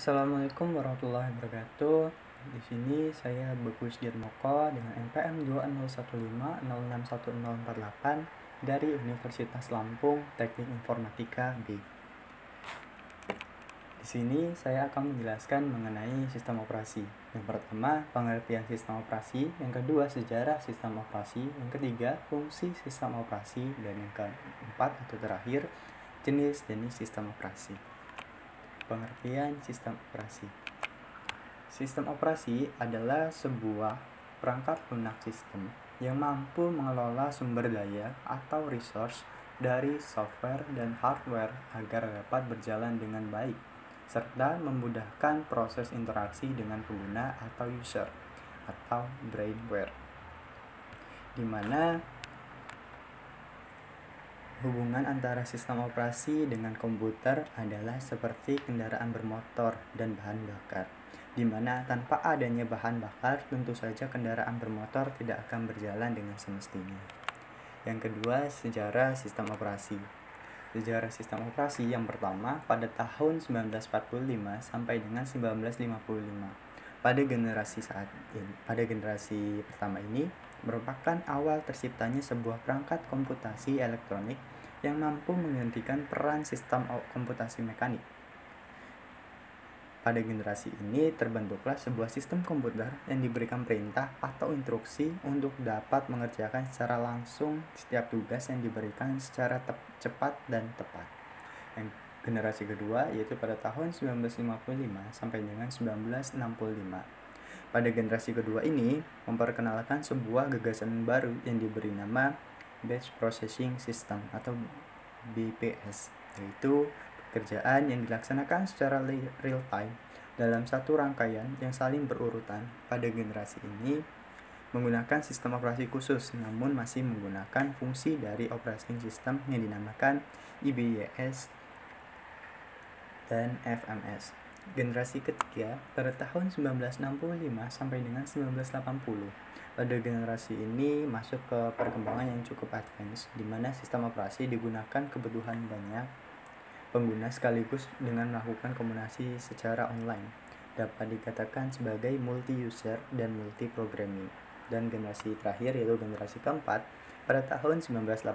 Assalamualaikum warahmatullahi wabarakatuh. Di sini saya Bagus Dirmoko dengan NPM 20150610048 dari Universitas Lampung Teknik Informatika B. Di sini saya akan menjelaskan mengenai sistem operasi. Yang pertama, pengertian sistem operasi, yang kedua, sejarah sistem operasi, yang ketiga, fungsi sistem operasi, dan yang keempat atau terakhir, jenis-jenis sistem operasi. Pengertian sistem operasi. Sistem operasi adalah sebuah perangkat lunak sistem yang mampu mengelola sumber daya atau resource dari software dan hardware agar dapat berjalan dengan baik, serta memudahkan proses interaksi dengan pengguna atau user atau brainware, di mana hubungan antara sistem operasi dengan komputer adalah seperti kendaraan bermotor dan bahan bakar, di mana tanpa adanya bahan bakar tentu saja kendaraan bermotor tidak akan berjalan dengan semestinya. Yang kedua, sejarah sistem operasi. Sejarah sistem operasi yang pertama pada tahun 1945 sampai dengan 1955. Pada generasi pertama ini merupakan awal terciptanya sebuah perangkat komputasi elektronik yang mampu menggantikan peran sistem komputasi mekanik. Pada generasi ini terbentuklah sebuah sistem komputer yang diberikan perintah atau instruksi untuk dapat mengerjakan secara langsung setiap tugas yang diberikan secara cepat dan tepat. Yang generasi kedua yaitu pada tahun 1955 sampai dengan 1965. Pada generasi kedua ini memperkenalkan sebuah gagasan baru yang diberi nama Batch Processing System atau BPS, yaitu pekerjaan yang dilaksanakan secara real time dalam satu rangkaian yang saling berurutan. Pada generasi ini menggunakan sistem operasi khusus, namun masih menggunakan fungsi dari operating system yang dinamakan IBIS dan FMS. Generasi ketiga pada tahun 1965 sampai dengan 1980. Pada generasi ini masuk ke perkembangan yang cukup advance, di mana sistem operasi digunakan kebutuhan banyak pengguna sekaligus dengan melakukan komunikasi secara online. Dapat dikatakan sebagai multi-user dan multi-programming. Dan generasi terakhir yaitu generasi keempat pada tahun 1980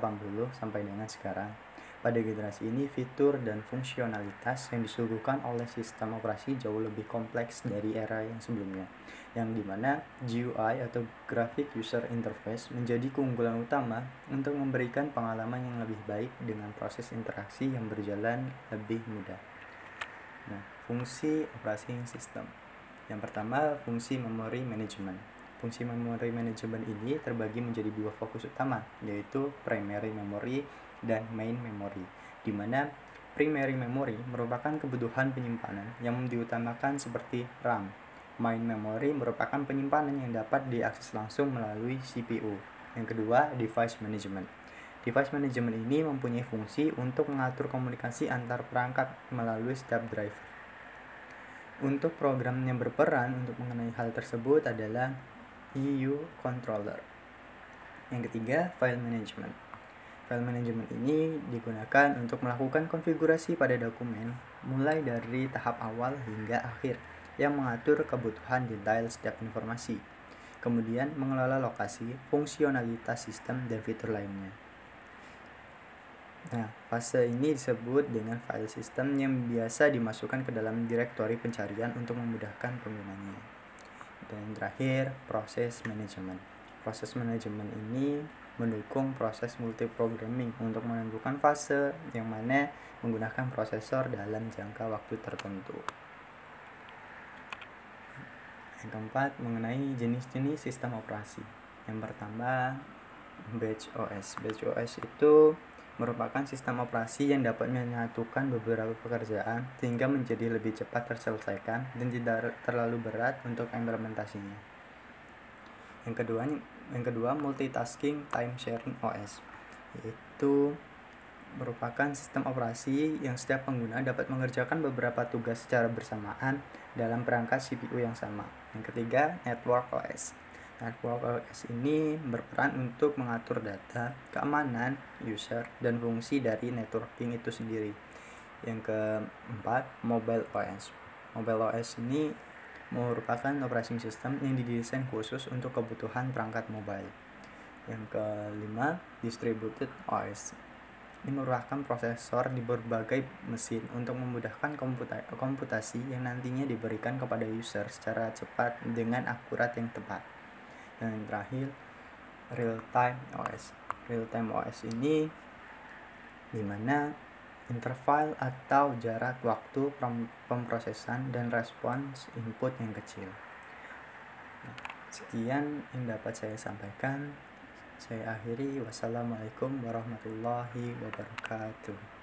sampai dengan sekarang. Pada generasi ini, fitur dan fungsionalitas yang disuguhkan oleh sistem operasi jauh lebih kompleks dari era yang sebelumnya, yang dimana GUI atau Graphic User Interface menjadi keunggulan utama untuk memberikan pengalaman yang lebih baik dengan proses interaksi yang berjalan lebih mudah. Nah, fungsi operating system. Yang pertama, fungsi memory management. Fungsi memory management ini terbagi menjadi dua fokus utama, yaitu primary memory dan main memory, di mana primary memory merupakan kebutuhan penyimpanan yang diutamakan seperti RAM. Main memory merupakan penyimpanan yang dapat diakses langsung melalui CPU. Yang kedua, device management. Device management ini mempunyai fungsi untuk mengatur komunikasi antar perangkat melalui setiap driver. Untuk program yang berperan untuk mengenai hal tersebut adalah EU controller. Yang ketiga, file management. File management ini digunakan untuk melakukan konfigurasi pada dokumen mulai dari tahap awal hingga akhir yang mengatur kebutuhan detail setiap informasi. Kemudian mengelola lokasi, fungsionalitas sistem, dan fitur lainnya. Nah, fase ini disebut dengan file system yang biasa dimasukkan ke dalam direktori pencarian untuk memudahkan penggunanya. Dan terakhir, proses manajemen. Proses manajemen ini mendukung proses multiprogramming untuk menentukan fase yang mana menggunakan prosesor dalam jangka waktu tertentu. Yang keempat, mengenai jenis-jenis sistem operasi. Yang pertama, Batch OS. Batch OS itu merupakan sistem operasi yang dapat menyatukan beberapa pekerjaan sehingga menjadi lebih cepat terselesaikan dan tidak terlalu berat untuk implementasinya. Yang kedua, multitasking time sharing OS, yaitu merupakan sistem operasi yang setiap pengguna dapat mengerjakan beberapa tugas secara bersamaan dalam perangkat CPU yang sama. Yang ketiga, network OS. Network OS ini berperan untuk mengatur data, keamanan, user, dan fungsi dari networking itu sendiri. Yang keempat, mobile OS. Mobile OS ini merupakan operating system yang didesain khusus untuk kebutuhan perangkat mobile. Yang kelima, distributed OS. Ini merupakan prosesor di berbagai mesin untuk memudahkan komputasi yang nantinya diberikan kepada user secara cepat dengan akurat yang tepat. Dan yang terakhir, real-time OS. Real-time OS ini dimana interval atau jarak waktu pemrosesan dan respons input yang kecil. Sekian yang dapat saya sampaikan. Saya akhiri. Wassalamualaikum warahmatullahi wabarakatuh.